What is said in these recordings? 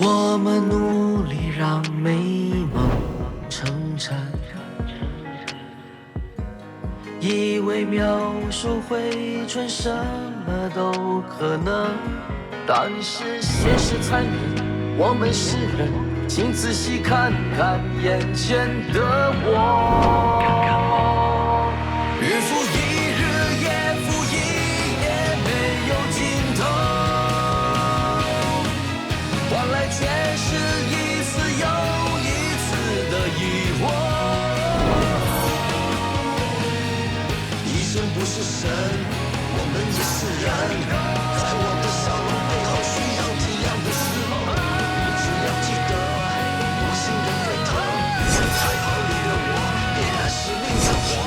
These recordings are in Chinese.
我们努力让美梦成真，以为描述回春什么都可能，但是现实残忍，我们是人，请仔细看看眼前的我。日复一日，夜复一夜，没有尽头，换来却是一次又一次的疑惑。医生不是神，我们也是人，在我的笑容背后需要这样的时候，你只要记得我心的沸腾，还好你的我依然是另一我。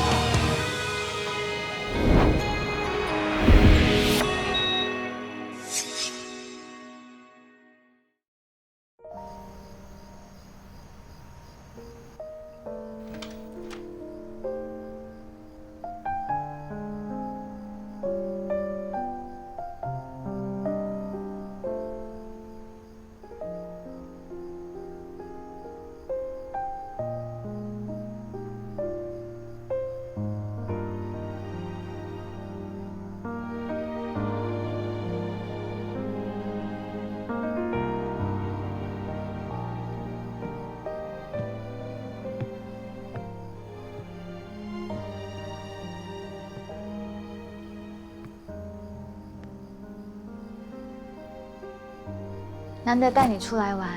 难得带你出来玩，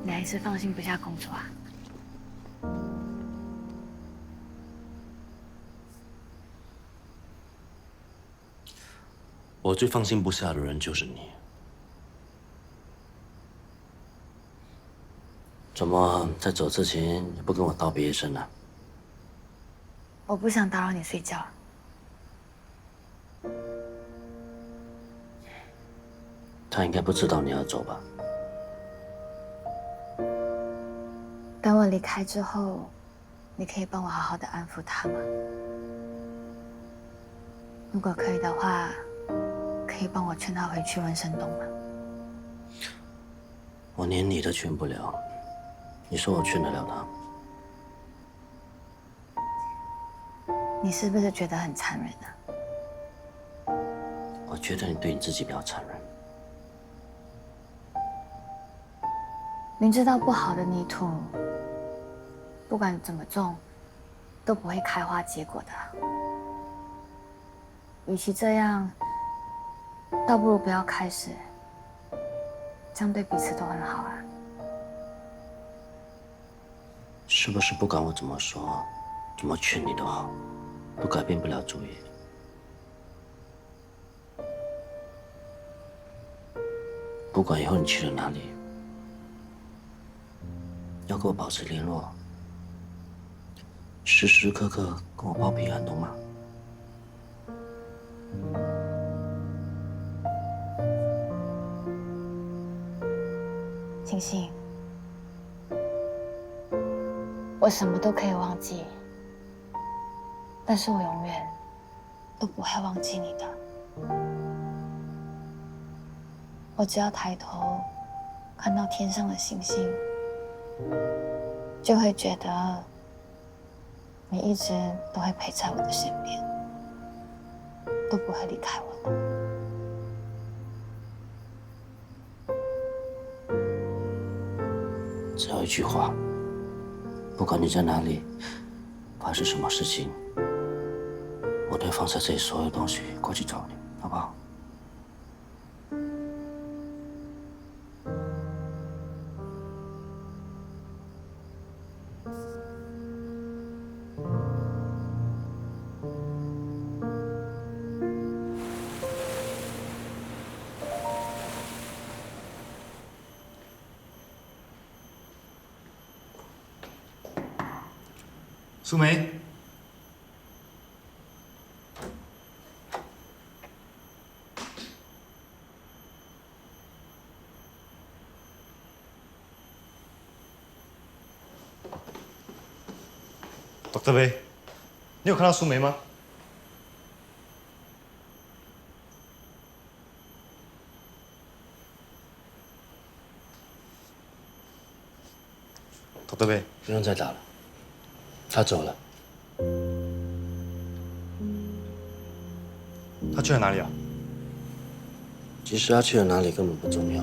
你还是放心不下工作啊？我最放心不下的人就是你。怎么在走之前也不跟我道别一声呢？我不想打扰你睡觉。他应该不知道你要走吧？等我离开之后，你可以帮我好好的安抚他吗？如果可以的话，可以帮我劝他回去文森东吗？我连你都劝不了，你说我劝得了他？你是不是觉得很残忍啊？我觉得你对你自己比较残忍。明知道不好的泥土，不管怎么种，都不会开花结果的。与其这样，倒不如不要开始，这样对彼此都很好啊。是不是不管我怎么说，怎么劝你都好，都改变不了主意？不管以后你去了哪里，要跟我保持联络，时时刻刻跟我报平安，懂吗？星星，我什么都可以忘记，但是我永远都不会忘记你的。我只要抬头看到天上的星星，就会觉得你一直都会陪在我的身边，都不会离开我的。只要一句话，不管你在哪里，发生什么事情，我都会放下这些所有东西过去找你，好不好？苏梅，Dr. 杯，你有看到苏梅吗？德贝，不用再打了，他走了。他去了哪里啊？其实他去了哪里根本不重要。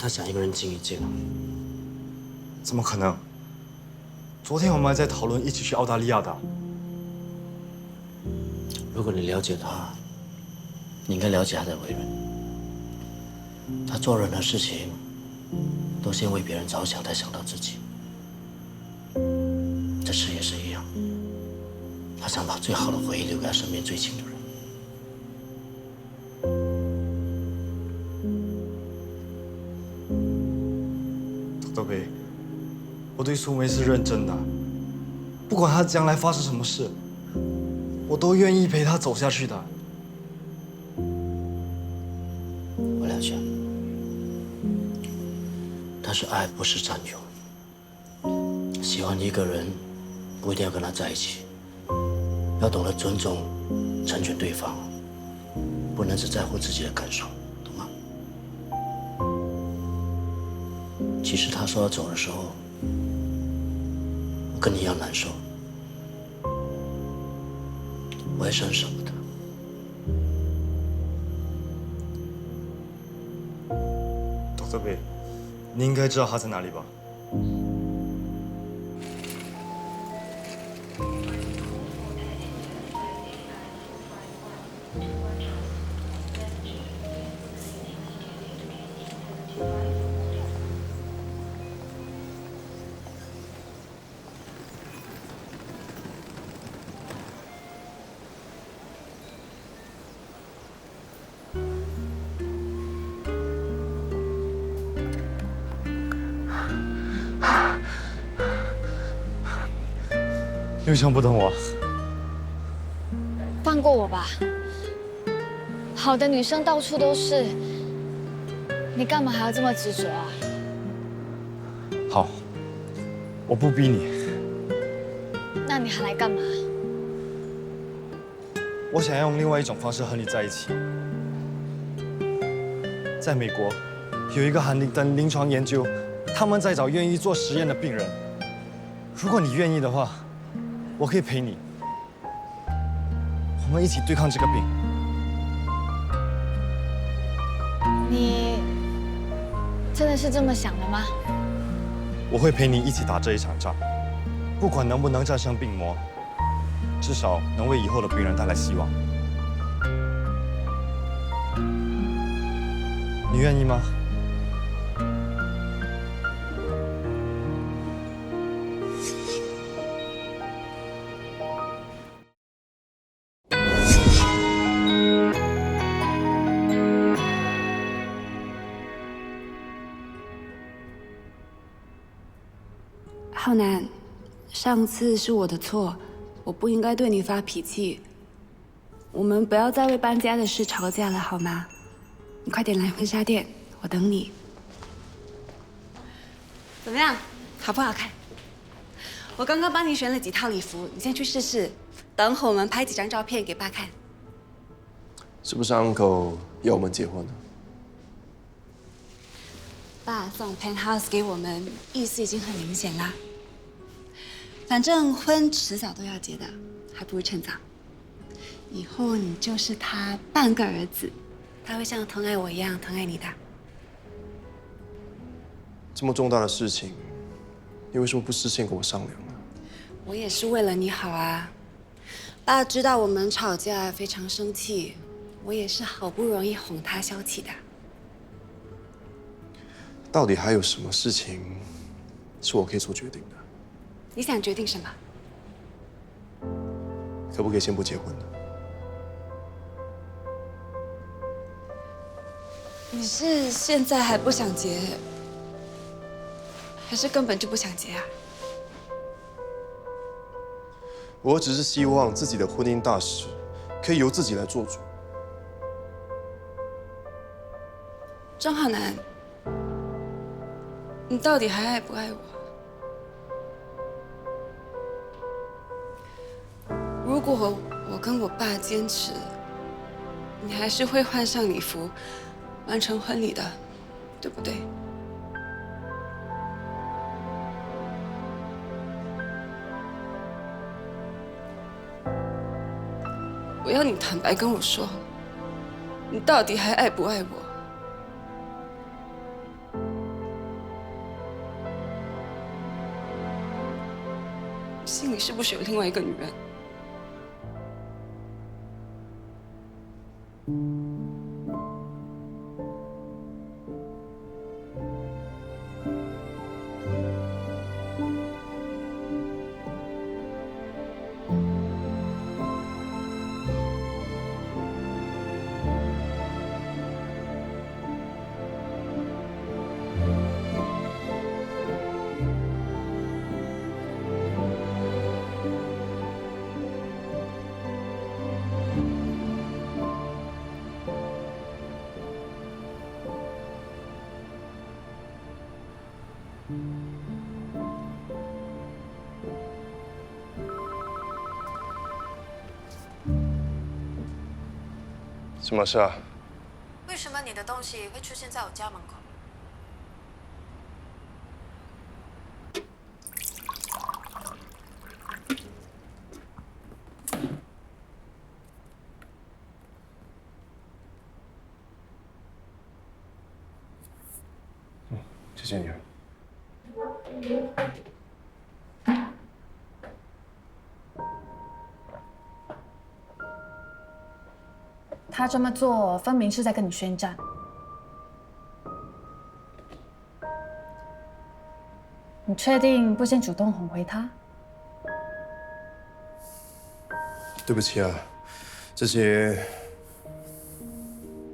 他想一个人静一静。怎么可能？昨天我们还在讨论一起去澳大利亚的。如果你了解他，你应该了解他的为人。他做任何事情，都先为别人着想，再想到自己。这事也是一样，他想把最好的回忆留给他身边最亲的人。德贝，我对苏梅是认真的，不管她将来发生什么事，我都愿意陪她走下去的。我了解，但是爱不是占有。喜欢一个人，不一定要跟他在一起，要懂得尊重、成全对方，不能只在乎自己的感受，懂吗？其实他说要走的时候，我跟你一样难受，我也是很舍不得。德贝，你应该知道他在哪里吧？你为什么不等我？放过我吧。好的女生到处都是，你干嘛还要这么执着啊？好，我不逼你。那你还来干嘛？我想要用另外一种方式和你在一起。在美国，有一个韩林登临床研究，他们在找愿意做实验的病人。如果你愿意的话，我可以陪你，我们一起对抗这个病。你真的是这么想的吗？我会陪你一起打这一场仗，不管能不能战胜病魔，至少能为以后的病人带来希望。你愿意吗？浩南，上次是我的错，我不应该对你发脾气。我们不要再为搬家的事吵架了，好吗？你快点来婚纱店，我等你。怎么样，好不好看？我刚刚帮你选了几套礼服，你先去试试，等会我们拍几张照片给爸看。是不是 uncle 要我们结婚呢？爸送 penthouse 给我们，意思已经很明显啦。反正婚迟早都要结的，还不如趁早。以后你就是他半个儿子，他会像疼爱我一样疼爱你的。这么重大的事情，你为什么不事先跟我商量呢？我也是为了你好啊。爸知道我们吵架非常生气，我也是好不容易哄他消气的。到底还有什么事情是我可以做决定的？你想决定什么？可不可以先不结婚呢？你是现在还不想结，还是根本就不想结啊？我只是希望自己的婚姻大事可以由自己来做主。张浩南，你到底还爱不爱我？如果我跟我爸坚持，你还是会换上礼服，完成婚礼的，对不对？我要你坦白跟我说，你到底还爱不爱我？心里是不是有另外一个女人？什么事啊？为什么你的东西会出现在我家门口？谢谢你。他这么做分明是在跟你宣战。你确定不先主动哄回他？对不起啊，这些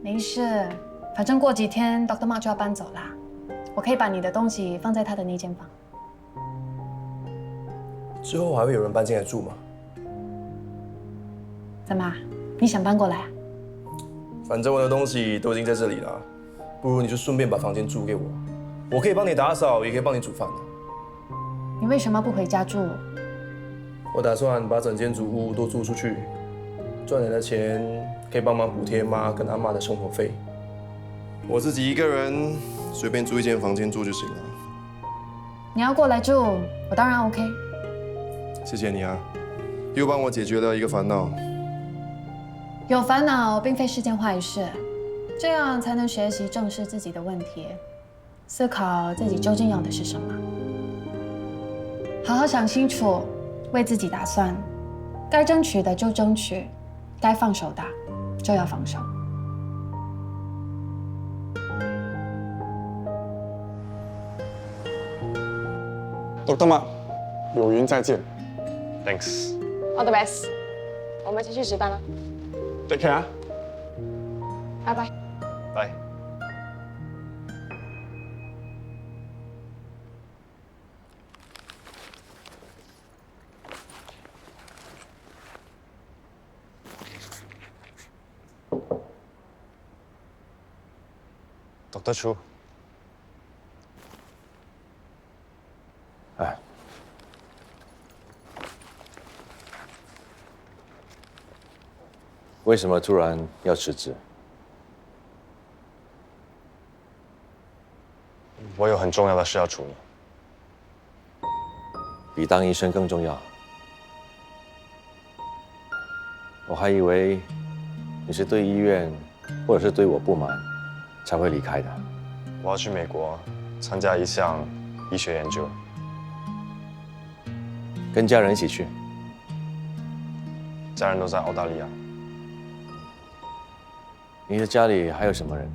没事，反正过几天 Dr. Mark 就要搬走啦。我可以把你的东西放在他的那间房。之后还会有人搬进来住吗？怎么，你想搬过来啊？反正我的东西都已经在这里了，不如你就顺便把房间租给我，我可以帮你打扫，也可以帮你煮饭的。你为什么不回家住？我打算把整间主屋都租出去，赚来的钱可以帮忙补贴妈跟阿嬷的生活费。我自己一个人随便租一间房间住就行了。你要过来住，我当然 OK。谢谢你啊，又帮我解决了一个烦恼。有烦恼并非是件坏事，这样才能学习正视自己的问题，思考自己究竟要的是什么。好好想清楚，为自己打算，该争取的就争取，该放手的就要放手。Dr. Mark，有缘再见。 Thanks。 All the best， 我们继续值班了， Take care 啊。拜拜。拜。Dr. Chu。哎，为什么突然要辞职？我有很重要的事要处理。比当医生更重要。我还以为你是对医院或者是对我不满才会离开的。我要去美国参加一项医学研究。跟家人一起去。家人都在澳大利亚。你的家里还有什么人？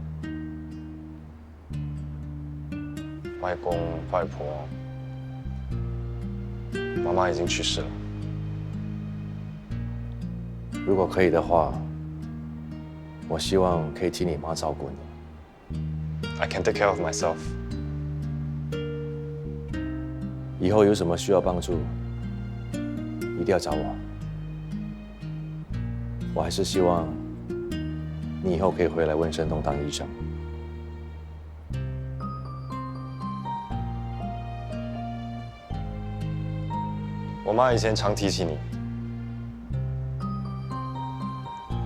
外公、外婆，妈妈已经去世了。如果可以的话，我希望可以替你妈照顾你。I can take care of myself。以后有什么需要帮助，一定要找我。我还是希望你以后可以回来温森东当医生。我妈以前常提起你，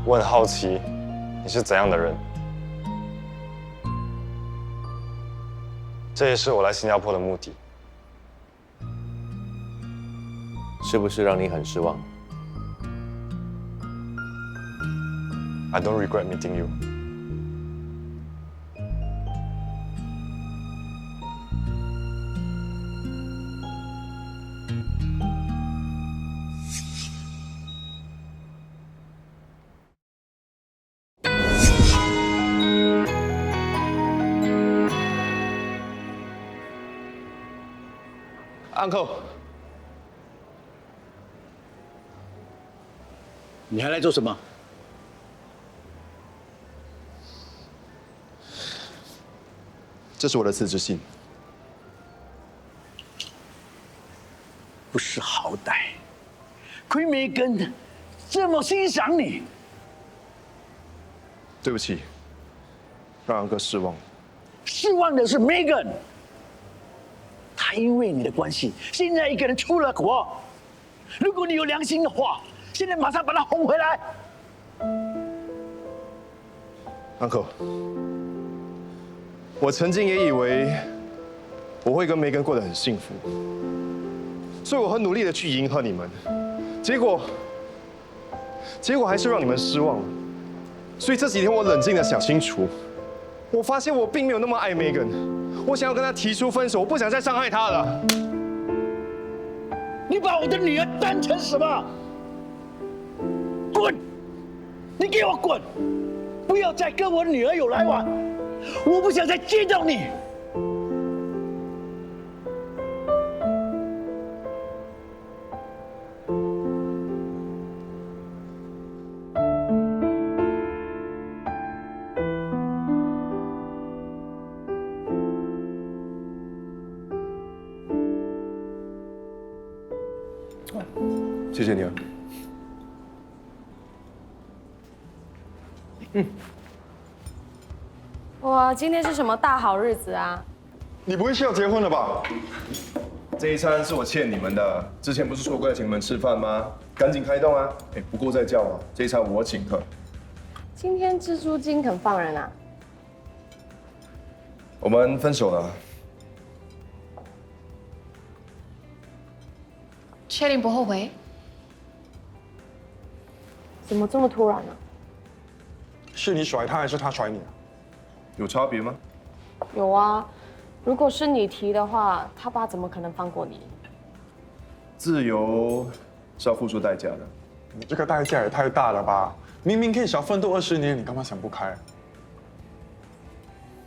我很好奇你是怎样的人。这也是我来新加坡的目的。是不是让你很失望？ I don't regret meeting you. Uncle， 你还来做什么？这是我的辞职信。不识好歹，亏梅根这么欣赏你。对不起，让Uncle失望。失望的是 Megan， 她因为你的关系，现在一个人出了国。如果你有良心的话，现在马上把她哄回来。Uncle， 我曾经也以为我会跟Megan过得很幸福，所以我很努力的去迎合你们，结果还是让你们失望了。所以这几天我冷静的想清楚，我发现我并没有那么爱Megan，我想要跟她提出分手，我不想再伤害她了。你把我的女儿当成什么？滚！你给我滚！不要再跟我女儿有来往，我不想再见到你。谢谢你啊。哇，今天是什么大好日子啊？你不会是要结婚了吧？这一餐是我欠你们的，之前不是说过要请你们吃饭吗？赶紧开动啊！不够再叫啊！这一餐我请客。今天蜘蛛精肯放人啊？我们分手了。确定不后悔？怎么这么突然呢？是你甩他还是他甩你啊？有差别吗？有啊，如果是你提的话，他爸怎么可能放过你？自由是要付出代价的。你这个代价也太大了吧！明明可以少奋斗20年，你干嘛想不开？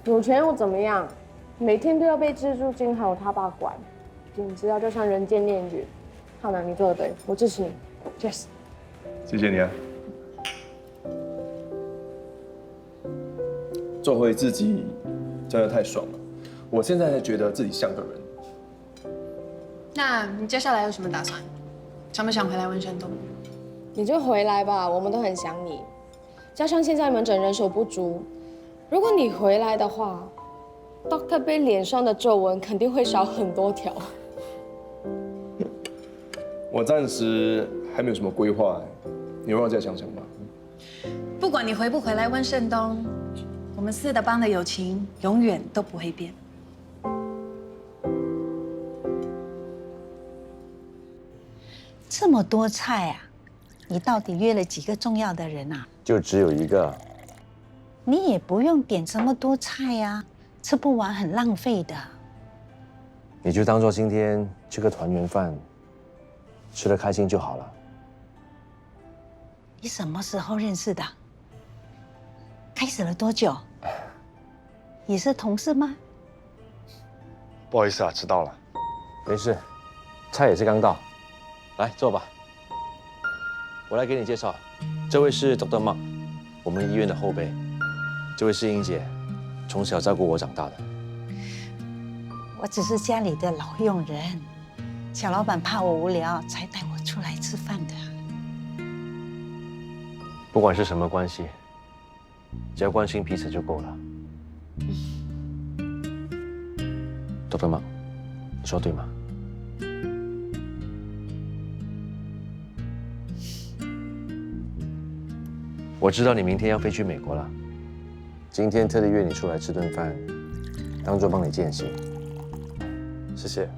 有钱又怎么样？每天都要被蜘蛛精还有他爸管，简直就像人间炼狱。浩南，你做的对，我支持你 ，Yes。谢谢你啊。做回自己真的太爽了，我现在才觉得自己像个人。那你接下来有什么打算？想不想回来温山东？你就回来吧，我们都很想你。加上现在门诊人手不足，如果你回来的话 ，Dr. Bay 脸上的皱纹肯定会少很多条。我暂时还没有什么规划，你让我再想想吧。不管你回不回来温胜东，我们四德邦的友情永远都不会变。这么多菜啊，你到底约了几个重要的人啊？就只有一个。你也不用点这么多菜呀，吃不完很浪费的。你就当做今天吃个团圆饭，吃得开心就好了。你什么时候认识的？开始了多久？也是同事吗？不好意思啊，迟到了。没事，菜也是刚到。来坐吧。我来给你介绍，这位是 Dr. Mark， 我们医院的后辈。这位是英姐，从小照顾我长大的。我只是家里的老佣人，小老板怕我无聊，才带我出来吃饭的。不管是什么关系，只要关心彼此就够了。Dr. Mark， 你说对吗？我知道你明天要飞去美国了，今天特地约你出来吃顿饭，当作帮你践行。谢谢。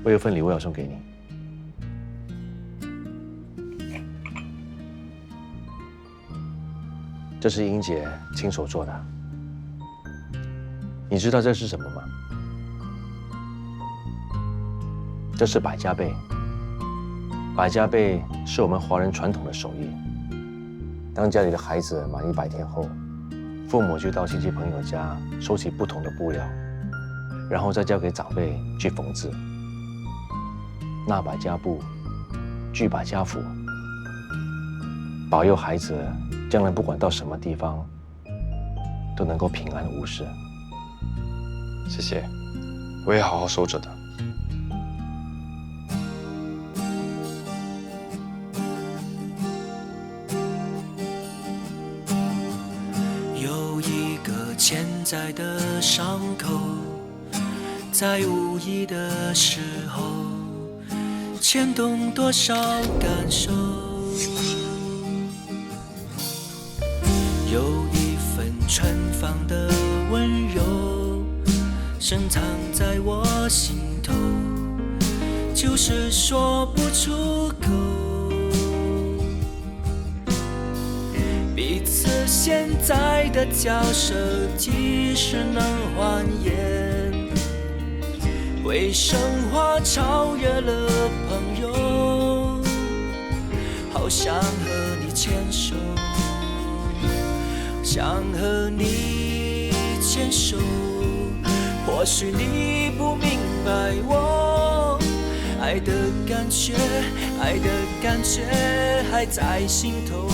我有份礼物要送给你。这是英姐亲手做的。你知道这是什么吗？这是百家贝。百家贝是我们华人传统的手艺。当家里的孩子满100天后，父母就到亲戚朋友家收集不同的布料，然后再交给长辈去缝制。纳百家布，聚百家福，保佑孩子将来不管到什么地方，都能够平安无事。谢谢，我会好好收着的。有一个潜在的伤口，在无意的时候牵动多少感受，有一份春芳的温柔深藏在我心头，就是说不出口。彼此现在的交涉，即使能还原，为生活超越了朋友。好想和你牵手，想和你牵手。或许你不明白我爱的感觉，爱的感觉还在心头。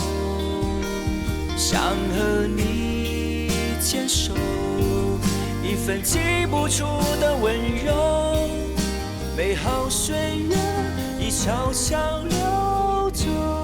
想和你牵手，一份寄不出的温柔，美好岁月已悄悄溜走。